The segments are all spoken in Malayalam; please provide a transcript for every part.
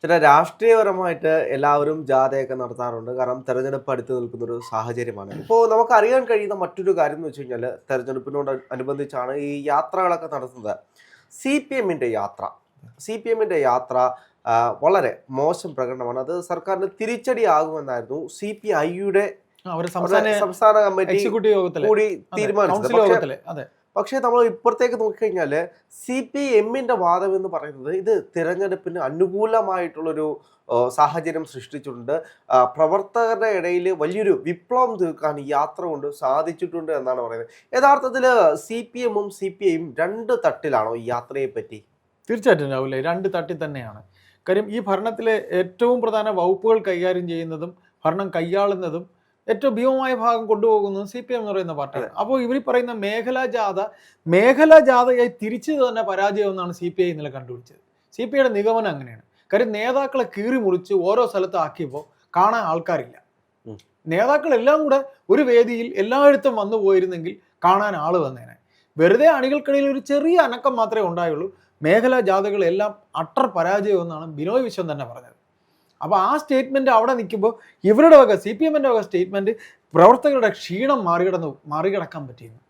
ചില രാഷ്ട്രീയപരമായിട്ട് എല്ലാവരും ജാഥയൊക്കെ നടത്താറുണ്ട്. കാരണം തെരഞ്ഞെടുപ്പ് അടുത്ത് നിൽക്കുന്നൊരു സാഹചര്യമാണ്. ഇപ്പോൾ നമുക്കറിയാൻ കഴിയുന്ന മറ്റൊരു കാര്യം എന്ന് വെച്ച് കഴിഞ്ഞാൽ തെരഞ്ഞെടുപ്പിനോട് അനുബന്ധിച്ചാണ് ഈ യാത്രകളൊക്കെ നടത്തുന്നത്. സി.പി.എമ്മിൻ്റെ യാത്ര. സി.പി.എമ്മിൻ്റെ യാത്ര വളരെ മോശം പ്രകടനമാണ്. അത് സർക്കാരിന് തിരിച്ചടിയാകുമെന്നായിരുന്നു സി.പി.ഐയുടെ അവരുടെ അവരുടെ സംസ്ഥാന സംസ്ഥാന കമ്മിറ്റി എക്സിക്യൂട്ടീവ് യോഗത്തിലെ കൂടി അതെ തീരുമാനിച്ചത്. കൗൺസിൽ യോഗത്തിലെ അതെ പക്ഷേ നമ്മൾ ഇപ്പുറത്തേക്ക് നോക്കിക്കഴിഞ്ഞാൽ സി.പി.എമ്മിൻ്റെ വാദം എന്ന് പറയുന്നത് ഇത് തിരഞ്ഞെടുപ്പിന് അനുകൂലമായിട്ടുള്ളൊരു സാഹചര്യം സൃഷ്ടിച്ചിട്ടുണ്ട്. പ്രവർത്തകരുടെ ഇടയിൽ വലിയൊരു വിപ്ലവം തീർക്കാൻ ഈ യാത്ര കൊണ്ട് സാധിച്ചിട്ടുണ്ട് എന്നാണ് പറയുന്നത്. യഥാർത്ഥത്തിൽ സി.പി.എമ്മും സി.പി.ഐയും രണ്ട് തട്ടിലാണോ ഈ യാത്രയെ പറ്റി? തീർച്ചയായിട്ടും രാവിലെ രണ്ട് തട്ടിൽ തന്നെയാണ്. കാര്യം ഈ ഭരണത്തിലെ ഏറ്റവും പ്രധാന വകുപ്പുകൾ കൈകാര്യം ചെയ്യുന്നതും ഭരണം കൈയാളുന്നതും ഏറ്റവും ഭീമമായ ഭാഗം കൊണ്ടുപോകുന്നതും CPM എന്ന് പറയുന്ന പാർട്ടിയാണ്. അപ്പോൾ ഇവർ പറയുന്ന മേഖലാ ജാഥയായി തിരിച്ചു തന്നെ പരാജയം എന്നാണ് CPI ഇന്നലെ കണ്ടുപിടിച്ചത്. CPIയുടെ നിഗമനം അങ്ങനെയാണ്. കാര്യം നേതാക്കളെ കീറി മുറിച്ച് ഓരോ സ്ഥലത്ത് ആക്കിയപ്പോൾ കാണാൻ ആൾക്കാരില്ല. നേതാക്കളെല്ലാം കൂടെ ഒരു വേദിയിൽ എല്ലായിടത്തും വന്നു പോയിരുന്നെങ്കിൽ കാണാൻ ആൾ വന്നേനെ. വെറുതെ അണികൾക്കിടയിൽ ഒരു ചെറിയ അനക്കം മാത്രമേ ഉണ്ടായുള്ളൂ. മേഖലാ ജാഥകളെല്ലാം അട്ടർ പരാജയം എന്നാണ് ബിനോയ് വിശ്വം തന്നെ പറഞ്ഞത്. അപ്പോൾ ആ സ്റ്റേറ്റ്മെൻറ്റ് അവിടെ നിൽക്കുമ്പോൾ ഇവരുടെ വക CPMൻ്റെ വക സ്റ്റേറ്റ്മെൻറ്റ് പ്രവർത്തകരുടെ ക്ഷീണം മറികടക്കാൻ പറ്റിയിരുന്നു.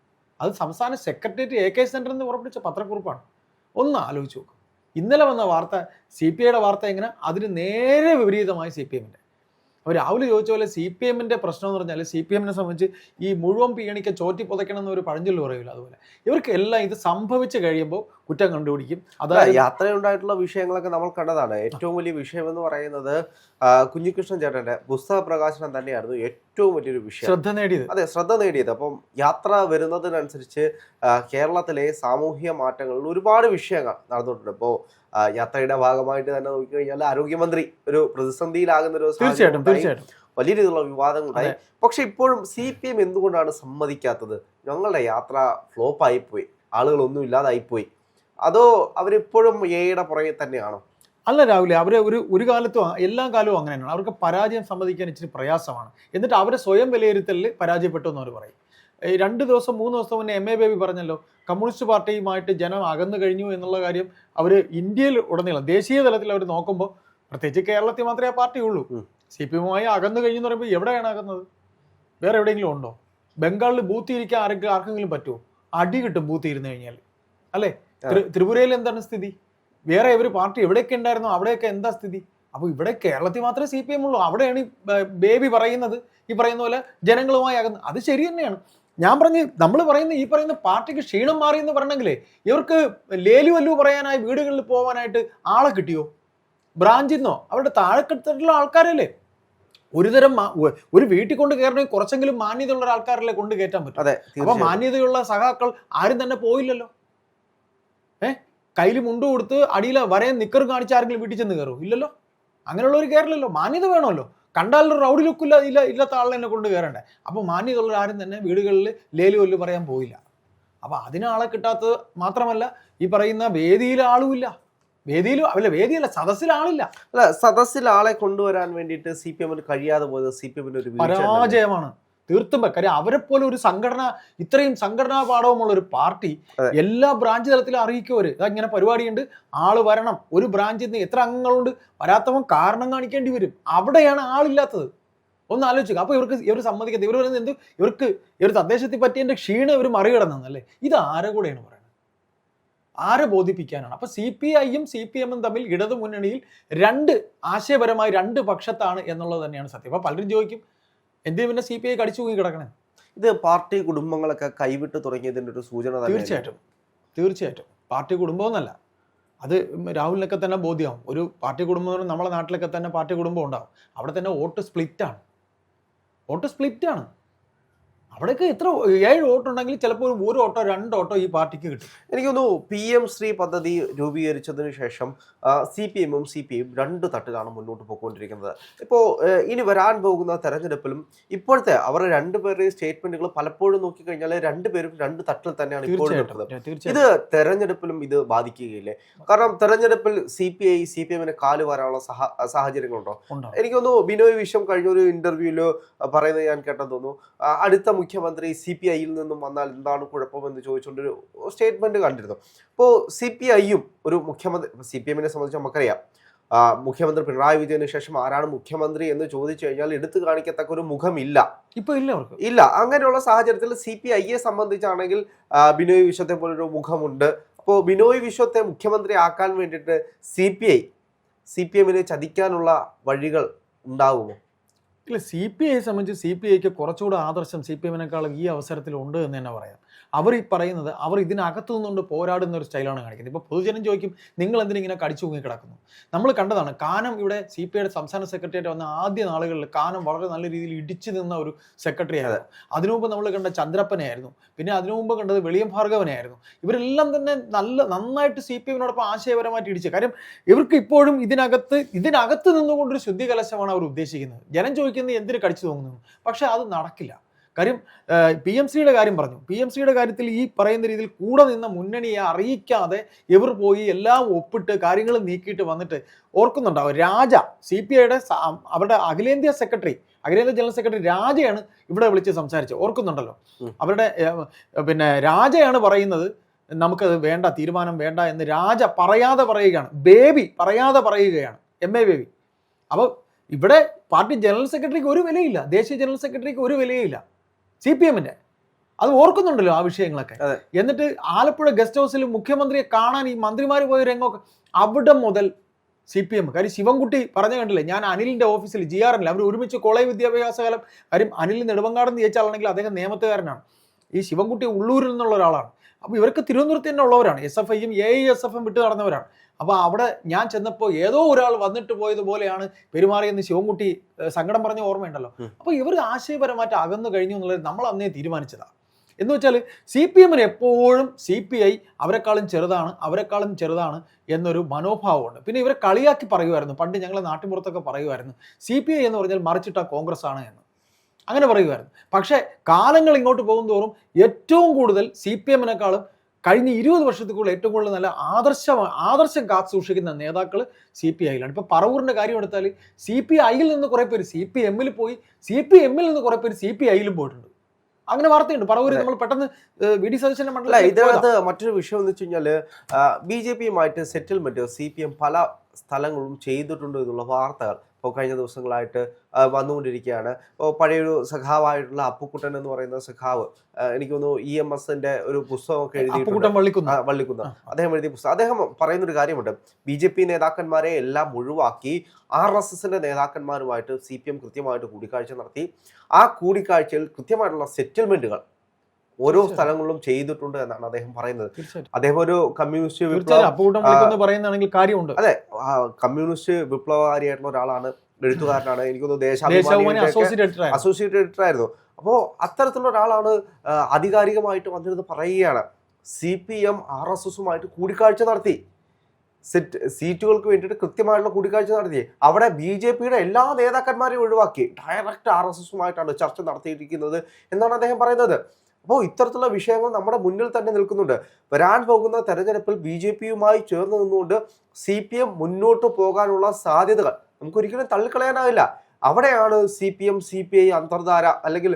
അത് സംസ്ഥാന സെക്രട്ടേറിയറ്റ് AK സെൻറ്ററിൽ നിന്ന് പുറപ്പെടുവിച്ച പത്രക്കുറിപ്പാണ്. ഒന്ന് ആലോചിച്ച് നോക്കും. ഇന്നലെ വന്ന വാർത്ത CPIയുടെ വാർത്ത എങ്ങനെ അതിന് നേരെ വിപരീതമായി CPMൻ്റെ. അപ്പോൾ രാഹുൽ ചോദിച്ച പോലെ CPMൻ്റെ പ്രശ്നം എന്ന് പറഞ്ഞാൽ CPMനെ സംബന്ധിച്ച് ഈ മുഴുവൻ പീണിക്ക് ചോറ്റി പുതയ്ക്കണം എന്നൊരു പഴഞ്ചൊല്ല് പറയില്ല. അതുപോലെ ഇവർക്ക് എല്ലാം ഇത് സംഭവിച്ച് കഴിയുമ്പോൾ കുറ്റം കണ്ടുപിടിക്കും. അതായത് യാത്രയുണ്ടായിട്ടുള്ള വിഷയങ്ങളൊക്കെ നമ്മൾ കണ്ടതാണ്. ഏറ്റവും വലിയ വിഷയം എന്ന് പറയുന്നത് കുഞ്ഞികൃഷ്ണൻ ചേട്ടൻ്റെ പുസ്തക പ്രകാശനം തന്നെയായിരുന്നു ഏറ്റവും വലിയൊരു വിഷയം, ശ്രദ്ധ നേടിയത്. അപ്പം യാത്ര വരുന്നതിനനുസരിച്ച് കേരളത്തിലെ സാമൂഹിക മാറ്റങ്ങളിൽ ഒരുപാട് വിഷയങ്ങൾ നടന്നിട്ടുണ്ട്. ഇപ്പോൾ യാത്രയുടെ ഭാഗമായിട്ട് തന്നെ നോക്കിക്കഴിഞ്ഞാൽ ആരോഗ്യമന്ത്രി ഒരു പ്രതിസന്ധിയിലാകുന്ന ഒരു വലിയ രീതിയിലുള്ള വിവാദങ്ങളുണ്ടായി. പക്ഷെ ഇപ്പോഴും CPM എന്തുകൊണ്ടാണ് സമ്മതിക്കാത്തത്? ഞങ്ങളുടെ യാത്ര ഫ്ലോപ്പായിപ്പോയി, ആളുകളൊന്നും ഇല്ലാതായിപ്പോയി, അതോ അവരിപ്പോഴും എയുടെ പുറകെ തന്നെയാണോ? അല്ല രാഹുൽ, അവരെ ഒരു കാലത്തും എല്ലാ കാലവും അങ്ങനെ തന്നെയാണ്. അവർക്ക് പരാജയം സമ്മതിക്കാൻ ഇച്ചിരി പ്രയാസമാണ്. എന്നിട്ട് അവരെ സ്വയം വിലയിരുത്തലിൽ പരാജയപ്പെട്ടു എന്ന് അവർ പറയും. 2 ദിവസം 3 ദിവസം മുന്നേ MA ബേബി പറഞ്ഞല്ലോ, കമ്മ്യൂണിസ്റ്റ് പാർട്ടിയുമായിട്ട് ജനം അകന്നു കഴിഞ്ഞു എന്നുള്ള കാര്യം. അവർ ഇന്ത്യയിൽ ഉടനീളം ദേശീയ തലത്തിൽ അവർ നോക്കുമ്പോൾ പ്രത്യേകിച്ച് കേരളത്തിൽ മാത്രമേ ആ പാർട്ടി ഉള്ളൂ. CPMുമായി അകന്നു കഴിഞ്ഞു എന്ന് പറയുമ്പോൾ എവിടെയാണ് അകന്നത്? വേറെ എവിടെയെങ്കിലും ഉണ്ടോ? ബംഗാളിൽ ബൂത്ത് ഇരിക്കാൻ ആർക്കെങ്കിലും പറ്റുമോ? അടി കിട്ടും ബൂത്ത് ഇരുന്ന് കഴിഞ്ഞാൽ, അല്ലേ? ത്രിപുരയിൽ എന്താണ് സ്ഥിതി? വേറെ ഒരു പാർട്ടി എവിടെയൊക്കെ ഉണ്ടായിരുന്നോ അവിടെയൊക്കെ എന്താ സ്ഥിതി? അപ്പോൾ ഇവിടെ കേരളത്തിൽ മാത്രമേ CPM ഉള്ളൂ. അവിടെയാണ് ബേബി പറയുന്നത് ഈ പറയുന്ന പോലെ ജനങ്ങളുമായി അകന്ന്. അത് ശരി തന്നെയാണ്. നമ്മൾ പറയുന്ന പാർട്ടിക്ക് ക്ഷീണം മാറി എന്ന് പറഞ്ഞെങ്കിലേ ഇവർക്ക് ലേലു വല്ലു പറയാനായി വീടുകളിൽ പോകാനായിട്ട് ആളെ കിട്ടിയോ? ബ്രാഞ്ചിൽ നിന്നോ അവരുടെ താഴെക്കെട്ടുള്ള ആൾക്കാരല്ലേ? ഒരു വീട്ടിൽ കൊണ്ട് കയറണമെങ്കിൽ കുറച്ചെങ്കിലും മാന്യതയുള്ള ആൾക്കാരല്ലേ കൊണ്ട് കയറ്റാൻ പറ്റും. അപ്പൊ മാന്യതയുള്ള സഖാക്കൾ ആരും തന്നെ പോയില്ലല്ലോ. കയ്യിൽ മുണ്ടു കൊടുത്ത് അടിയിൽ വരയും നിക്കറും കാണിച്ച് ആരെങ്കിലും വീട്ടിൽ ചെന്ന് കയറുമോ? ഇല്ലല്ലോ. അങ്ങനെയുള്ളവർ കയറില്ലല്ലോ. മാന്യത വേണമല്ലോ. കണ്ടാലൊരു റൗഡി ലുക്കില്ല ഇല്ലാത്ത ആളെന്നെ കൊണ്ട് കയറണ്ടേ. അപ്പോൾ മാന്യതയുള്ള ആരും തന്നെ വീടുകളിൽ ലേലു വല്ലു പറയാൻ പോയില്ല. അപ്പോൾ അതിനാളെ കിട്ടാത്തത് മാത്രമല്ല, ഈ പറയുന്ന വേദിയിൽ ആളുമില്ല. വേദിയല്ല, സദസ്സിൽ ആളില്ല. അല്ല, സദസ്സിൽ ആളെ കൊണ്ടുവരാൻ വേണ്ടിയിട്ട് CPMന് കഴിയാതെ പോയത് CPMന്റെ ഒരു പരാജയമാണ്. തീർത്തും. കാര്യം അവരെ പോലെ ഒരു ഇത്രയും സംഘടനാ പാഠവുമുള്ള ഒരു പാർട്ടി എല്ലാ ബ്രാഞ്ച് തലത്തിലും അറിയിക്കുവര് ഇങ്ങനെ പരിപാടിയുണ്ട്, ആള് വരണം. ഒരു ബ്രാഞ്ചിൽ നിന്ന് എത്ര അംഗങ്ങളുണ്ട്, വരാത്തവൻ കാരണം കാണിക്കേണ്ടി വരും. അവിടെയാണ് ആളില്ലാത്തത്. ഒന്ന് ആലോചിക്കുക. അപ്പോൾ ഇവർ സമ്മതിക്കത്തില്ല. ഇവർ പറയുന്നത് ഇവർ തദ്ദേശത്തെ പറ്റിയതിൻ്റെ ക്ഷീണം ഇവർ മറികടന്നല്ലേ? ഇത് ആരെ കൂടെയാണ് പറയുന്നത്? ആരെ ബോധിപ്പിക്കാനാണ്? അപ്പോൾ CPIയും CPMും തമ്മിൽ ഇടതു മുന്നണിയിൽ ആശയപരമായി രണ്ട് പക്ഷത്താണ് എന്നുള്ളത് തന്നെയാണ് സത്യം. അപ്പോൾ പലരും ചോദിക്കും, എന്തിനു പിന്നെ CPI കടിച്ചു തൂങ്ങി കിടക്കണേ? ഇത് പാർട്ടി കുടുംബങ്ങളൊക്കെ കൈവിട്ട് തുടങ്ങിയതിൻ്റെ ഒരു സൂചന തന്നെ. തീർച്ചയായിട്ടും പാർട്ടി കുടുംബമൊന്നല്ല, അത് രാഹുലിനൊക്കെ തന്നെ ബോധ്യമാവും. ഒരു പാർട്ടി കുടുംബം എന്ന് പറഞ്ഞാൽ നമ്മളെ നാട്ടിലൊക്കെ തന്നെ പാർട്ടി കുടുംബം ഉണ്ടാവും. അവിടെ തന്നെ വോട്ട് സ്പ്ലിറ്റാണ്. അവിടെയൊക്കെ എത്ര 7 വോട്ടുണ്ടെങ്കിൽ ചിലപ്പോൾ ഒരു ഓട്ടോ 2 ഓട്ടോ ഈ പാർട്ടിക്ക് കിട്ടും. എനിക്ക് തോന്നുന്നു PM ശ്രീ പദ്ധതി രൂപീകരിച്ചതിന് ശേഷം CPMും CPIയും രണ്ട് തട്ടിലാണ് മുന്നോട്ട് പോയിക്കൊണ്ടിരിക്കുന്നത്. ഇപ്പോൾ ഇനി വരാൻ പോകുന്ന തെരഞ്ഞെടുപ്പിലും ഇപ്പോഴത്തെ അവരുടെ രണ്ടുപേരുടെയും സ്റ്റേറ്റ്മെന്റുകൾ പലപ്പോഴും നോക്കിക്കഴിഞ്ഞാൽ രണ്ടുപേരും രണ്ട് തട്ടിൽ തന്നെയാണ് ഇപ്പോഴും നിൽക്കുന്നത്. ഇത് തെരഞ്ഞെടുപ്പിലും ഇത് ബാധിക്കുകയില്ലേ? കാരണം തെരഞ്ഞെടുപ്പിൽ CPMന് കാല് വരാനുള്ള സാഹചര്യങ്ങളുണ്ടോ? എനിക്ക് തോന്നുന്നു ബിനോയ് വിശ്വം കഴിഞ്ഞ ഒരു ഇന്റർവ്യൂവിൽ പറയുന്നത് ഞാൻ കേട്ടെന്ന് തോന്നുന്നു, അടുത്ത മുഖ്യമന്ത്രി CPIയിൽ നിന്നും വന്നാൽ എന്താണ് കുഴപ്പമെന്ന് ചോദിച്ചുകൊണ്ടൊരു സ്റ്റേറ്റ്മെന്റ് കണ്ടിരുന്നു. അപ്പോൾ CPIയും ഒരു മുഖ്യമന്ത്രി, CPMനെ സംബന്ധിച്ച് നമുക്കറിയാം മുഖ്യമന്ത്രി പിണറായി വിജയന് ശേഷം ആരാണ് മുഖ്യമന്ത്രി എന്ന് ചോദിച്ചു കഴിഞ്ഞാൽ എടുത്തു കാണിക്കത്തക്ക ഒരു മുഖമില്ല. ഇപ്പൊ ഇല്ല അവർക്ക് ഇല്ല. അങ്ങനെയുള്ള സാഹചര്യത്തിൽ CPIയെ സംബന്ധിച്ചാണെങ്കിൽ ബിനോയ് വിശ്വത്തെ പോലൊരു മുഖമുണ്ട്. അപ്പോൾ ബിനോയ് വിശ്വത്തെ മുഖ്യമന്ത്രി ആക്കാൻ വേണ്ടിയിട്ട് CPMനെ ചതിക്കാനുള്ള വഴികൾ ഉണ്ടാകുമോ? ഇല്ല, CPI സംബന്ധിച്ച് CPIക്ക് കുറച്ചുകൂടെ ആദർശം CPMനേക്കാളും ഈ അവസരത്തിൽ ഉണ്ട് എന്ന് തന്നെ പറയാം. അവർ ഈ പറയുന്നത് അവർ ഇതിനകത്തു നിന്നുകൊണ്ട് പോരാടുന്ന ഒരു സ്റ്റൈലാണ് കാണിക്കുന്നത്. ഇപ്പോൾ പൊതുജനം ചോദിക്കും, നിങ്ങൾ എന്തിനിങ്ങനെ കടിച്ചു തൂങ്ങി കിടക്കുന്നു? നമ്മൾ കണ്ടതാണ് കാനം ഇവിടെ CPIയുടെ സംസ്ഥാന സെക്രട്ടറിയായിട്ട് വന്ന ആദ്യ നാളുകളിൽ കാനം വളരെ നല്ല രീതിയിൽ ഇടിച്ചു നിന്ന ഒരു സെക്രട്ടറി ആയിരുന്നു. അതിനു മുമ്പ് നമ്മൾ കണ്ട ചന്ദ്രപ്പനെയായിരുന്നു, പിന്നെ അതിനു മുമ്പ് കണ്ടത് വെളിയം ഭാർഗവനായിരുന്നു. ഇവരെല്ലാം തന്നെ നന്നായിട്ട് CPMനോടൊപ്പം ആശയപരമായിട്ട് ഇടിച്ചു. കാര്യം ഇവർക്ക് ഇപ്പോഴും ഇതിനകത്ത് നിന്നുകൊണ്ടൊരു ശുദ്ധി കലശമാണ് അവർ ഉദ്ദേശിക്കുന്നത്. ജനം ചോദിക്കുന്നത് എന്തിന് കടിച്ചു തൂങ്ങുന്നു, പക്ഷെ അത് നടക്കില്ല. കാര്യം PMCയുടെ കാര്യം പറഞ്ഞു. PMCയുടെ കാര്യത്തിൽ ഈ പറയുന്ന രീതിയിൽ കൂടെ നിന്ന മുന്നണിയെ അറിയിക്കാതെ ഇവർ പോയി എല്ലാം ഒപ്പിട്ട് കാര്യങ്ങൾ നീക്കിയിട്ട് വന്നിട്ട് ഓർക്കുന്നുണ്ടാവും. രാജ CPIയുടെ അവരുടെ അഖിലേന്ത്യാ ജനറൽ സെക്രട്ടറി രാജയാണ് ഇവിടെ വിളിച്ച് സംസാരിച്ചത്, ഓർക്കുന്നുണ്ടല്ലോ. അവരുടെ പിന്നെ രാജയാണ് പറയുന്നത് നമുക്കത് വേണ്ട, തീരുമാനം വേണ്ട എന്ന് രാജ പറയാതെ പറയുകയാണ്. ബേബി പറയാതെ പറയുകയാണ്, MA ബേബി. അപ്പോൾ ഇവിടെ പാർട്ടി ജനറൽ സെക്രട്ടറിക്ക് ഒരു വിലയില്ല, ദേശീയ ജനറൽ സെക്രട്ടറിക്ക് ഒരു വിലയില്ല. CPMന്റെ അത് ഓർക്കുന്നുണ്ടല്ലോ ആ വിഷയങ്ങളൊക്കെ. എന്നിട്ട് ആലപ്പുഴ ഗസ്റ്റ് ഹൗസിൽ മുഖ്യമന്ത്രിയെ കാണാൻ ഈ മന്ത്രിമാർ പോയ രംഗമൊക്കെ അവിടെ മുതൽ CPM. കാര്യം ശിവൻകുട്ടി പറഞ്ഞു കണ്ടില്ലേ, ഞാൻ അനിലിന്റെ ഓഫീസിൽ GRNൽ അവർ ഒരുമിച്ച് കോളേജ് വിദ്യാഭ്യാസ കാലം. കാര്യം അനിൽ നെടുമങ്ങാടെന്ന് ചോദിച്ചാലാണെങ്കിൽ അദ്ദേഹം നിയമത്തുകാരനാണ്, ഈ ശിവൻകുട്ടി ഉള്ളൂരിൽ നിന്നുള്ള ഒരാളാണ്. അപ്പോൾ ഇവർക്ക് തിരുവനന്തപുരത്ത് തന്നെ ഉള്ളവരാണ്, SFIയും AISFും വിട്ടു നടന്നവരാണ്. അപ്പോൾ അവിടെ ഞാൻ ചെന്നപ്പോൾ ഏതോ ഒരാൾ വന്നിട്ട് പോയതുപോലെയാണ് പെരുമാറിയെന്ന് ശിവൻകുട്ടി സങ്കടം പറഞ്ഞ ഓർമ്മയുണ്ടല്ലോ. അപ്പോൾ ഇവർ ആശയപരമായിട്ട് അകന്നു കഴിഞ്ഞു എന്നുള്ളത് നമ്മൾ അന്നേ തീരുമാനിച്ചതാണ്. എന്ന് വെച്ചാൽ CPMന് എപ്പോഴും CPI അവരെക്കാളും ചെറുതാണ് എന്നൊരു മനോഭാവമുണ്ട്. പിന്നെ ഇവരെ കളിയാക്കി പറയുമായിരുന്നു, പണ്ട് ഞങ്ങളെ നാട്ടിൻപുറത്തൊക്കെ പറയുമായിരുന്നു CPI എന്ന് പറഞ്ഞാൽ മറിച്ചിട്ട കോൺഗ്രസ് ആണ് എന്ന്, അങ്ങനെ പറയുമായിരുന്നു. പക്ഷേ കാലങ്ങൾ ഇങ്ങോട്ട് പോകുന്തോറും ഏറ്റവും കൂടുതൽ CPMനേക്കാളും കഴിഞ്ഞ 20 വർഷത്തിൽ കൂടുതൽ ഏറ്റവും കൂടുതൽ നല്ല ആദർശം കാത്തു സൂക്ഷിക്കുന്ന നേതാക്കൾ CPIയിലാണ്. ഇപ്പോൾ പറവൂരിൻ്റെ കാര്യം എടുത്താൽ CPIയിൽ നിന്ന് കുറേ പേര് CPMൽ പോയി, CPMൽ നിന്ന് കുറേ പേര് CPIയിലും പോയിട്ടുണ്ട്. അങ്ങനെ വാർത്തയുണ്ട് പറവൂര്. നമ്മൾ പെട്ടെന്ന് VD സതീശന്റെ മണ്ഡലം. ഇതിനകത്ത് മറ്റൊരു വിഷയം എന്ന് വെച്ച് കഴിഞ്ഞാൽ BJPയുമായിട്ട് സെറ്റിൽമെന്റ് CPM പല സ്ഥലങ്ങളും ചെയ്തിട്ടുണ്ട് എന്നുള്ള വാർത്തകൾ ഇപ്പോൾ കഴിഞ്ഞ ദിവസങ്ങളായിട്ട് വന്നുകൊണ്ടിരിക്കുകയാണ്. ഇപ്പോൾ പഴയൊരു സഖാവായിട്ടുള്ള അപ്പുക്കുട്ടൻ എന്ന് പറയുന്ന സഖാവ്, എനിക്ക് തോന്നുന്നു EMSന്റെ ഒരു പുസ്തകമൊക്കെ എഴുതിയിട്ടുണ്ട്, വള്ളിക്കുന്ന അദ്ദേഹം എഴുതിയ പുസ്തകം. അദ്ദേഹം പറയുന്നൊരു കാര്യമുണ്ട്, BJP നേതാക്കന്മാരെ എല്ലാം ഒഴിവാക്കി RSSന്റെ നേതാക്കന്മാരുമായിട്ട് CPM കൃത്യമായിട്ട് കൂടിക്കാഴ്ച നടത്തി. ആ കൂടിക്കാഴ്ചയിൽ കൃത്യമായിട്ടുള്ള സെറ്റിൽമെന്റുകൾ ഓരോ സ്ഥലങ്ങളിലും ചെയ്തിട്ടുണ്ട് എന്നാണ് അദ്ദേഹം പറയുന്നത്. അദ്ദേഹം ഒരു കമ്മ്യൂണിസ്റ്റ് കാര്യമുണ്ട്. അതെ, കമ്മ്യൂണിസ്റ്റ് വിപ്ലവകാരിയായിട്ടുള്ള ഒരാളാണ്, എഴുത്തുകാരനാണ്. എനിക്കൊന്ന് ദേശാഭിമാനി അസോസിയേറ്റ് എഡിറ്റർ ആയിരുന്നു. അപ്പോൾ അത്തരത്തിലുള്ള ഒരാളാണ് ആധികാരികമായിട്ട് വന്നിരുന്ന് പറയുകയാണ്, CPM RSSുമായിട്ട് കൂടിക്കാഴ്ച നടത്തി, സീറ്റുകൾക്ക് വേണ്ടിയിട്ട് കൃത്യമായിട്ടുള്ള കൂടിക്കാഴ്ച നടത്തി. അവിടെ BJPയുടെ എല്ലാ നേതാക്കന്മാരെയും ഒഴിവാക്കി ഡയറക്റ്റ് RSSുമായിട്ടാണ് ചർച്ച നടത്തിയിരിക്കുന്നത് എന്നാണ് അദ്ദേഹം പറയുന്നത്. അപ്പോൾ ഇത്തരത്തിലുള്ള വിഷയങ്ങൾ നമ്മുടെ മുന്നിൽ തന്നെ നിൽക്കുന്നുണ്ട്. വരാൻ പോകുന്ന തെരഞ്ഞെടുപ്പിൽ BJPയുമായി ചേർന്ന് നിന്നുകൊണ്ട് CPM മുന്നോട്ട് പോകാനുള്ള സാധ്യതകൾ നമുക്കൊരിക്കലും തള്ളിക്കളയാനാവില്ല. അവിടെയാണ് CPM CPI അന്തർധാര അല്ലെങ്കിൽ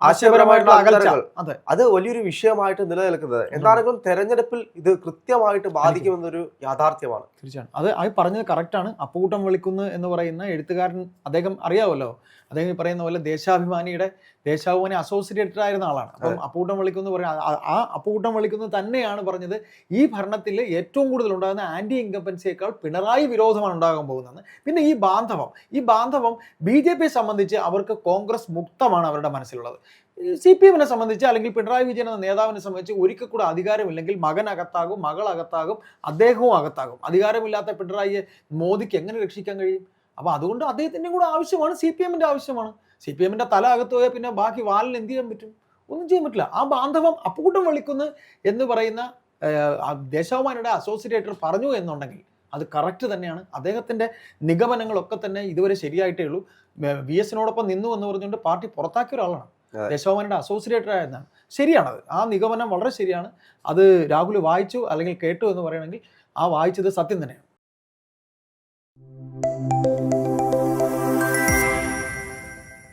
ആശയപരമായിട്ടുള്ള അകലങ്ങൾ അത് വലിയൊരു വിഷയമായിട്ട് നിലനിൽക്കുന്നത്. എന്താണെങ്കിലും തെരഞ്ഞെടുപ്പിൽ ഇത് കൃത്യമായിട്ട് ബാധിക്കുമെന്നൊരു യാഥാർത്ഥ്യമാണ്. തീർച്ചയായും അത് പറഞ്ഞത് കറക്റ്റാണ്. അപ്പുകൂട്ടം വിളിക്കുന്നു എന്ന് പറയുന്ന എഴുത്തുകാരൻ, അദ്ദേഹം അറിയാമല്ലോ, അദ്ദേഹം ഈ പറയുന്ന പോലെ ദേശാഭിമാനി അസോസിയേറ്റ് എഡിറ്റർ ആയിരുന്ന ആളാണ്. അപ്പം അപ്പുകൂട്ടം വിളിക്കുന്നു പറയാം, ആ അപ്പുകൂട്ടം വിളിക്കുന്നത് തന്നെയാണ് പറഞ്ഞത് ഈ ഭരണത്തിൽ ഏറ്റവും കൂടുതൽ ഉണ്ടാകുന്ന ആന്റി ഇൻകംബൻസിയേക്കാൾ പിണറായി വിരോധമാണ് ഉണ്ടാകാൻ പോകുന്നത്. പിന്നെ ഈ ബാന്ധവം BJPയെ സംബന്ധിച്ച് അവർക്ക് കോൺഗ്രസ് മുക്തമാണ് അവരുടെ മനസ്സിലുള്ളത്. CPMനെ സംബന്ധിച്ച് അല്ലെങ്കിൽ പിണറായി വിജയൻ എന്ന നേതാവിനെ സംബന്ധിച്ച് ഒരിക്കൽ കൂടെ അധികാരമില്ലെങ്കിൽ മകൻ അകത്താകും, മകൾ അകത്താകും, അദ്ദേഹവും അകത്താകും. അധികാരമില്ലാത്ത പിണറായിയെ മോദിക്ക് എങ്ങനെ രക്ഷിക്കാൻ കഴിയും? അപ്പോൾ അതുകൊണ്ട് അദ്ദേഹത്തിൻ്റെ കൂടെ ആവശ്യമാണ്, CPMന്റെ ആവശ്യമാണ്. CPMന്റെ തല അകത്ത് പോയാൽ പിന്നെ ബാക്കി വാലിന് എന്ത് ചെയ്യാൻ പറ്റും? ഒന്നും ചെയ്യാൻ പറ്റില്ല. ആ ബാന്ധവം അപ്പുകൂട്ടം വിളിക്കുന്നു എന്ന് പറയുന്ന ദേശാഭിമാനിയുടെ അസോസിയേറ്റർ പറഞ്ഞു എന്നുണ്ടെങ്കിൽ അത് കറക്റ്റ് തന്നെയാണ്. അദ്ദേഹത്തിൻ്റെ നിഗമനങ്ങളൊക്കെ തന്നെ ഇതുവരെ ശരിയായിട്ടേ ഉള്ളൂ. VSനോടൊപ്പം നിന്നു എന്ന് പറഞ്ഞുകൊണ്ട് പാർട്ടി പുറത്താക്കിയ ഒരാളാണ്, ദേശാഭിമാനിയുടെ അസോസിയേറ്റർ ആയിരുന്നാണ്. ശരിയാണത്, ആ നിഗമനം വളരെ ശരിയാണ്. അത് രാഹുൽ വായിച്ചു അല്ലെങ്കിൽ കേട്ടു എന്ന് പറയണമെങ്കിൽ ആ വായിച്ചത് സത്യം തന്നെയാണ്.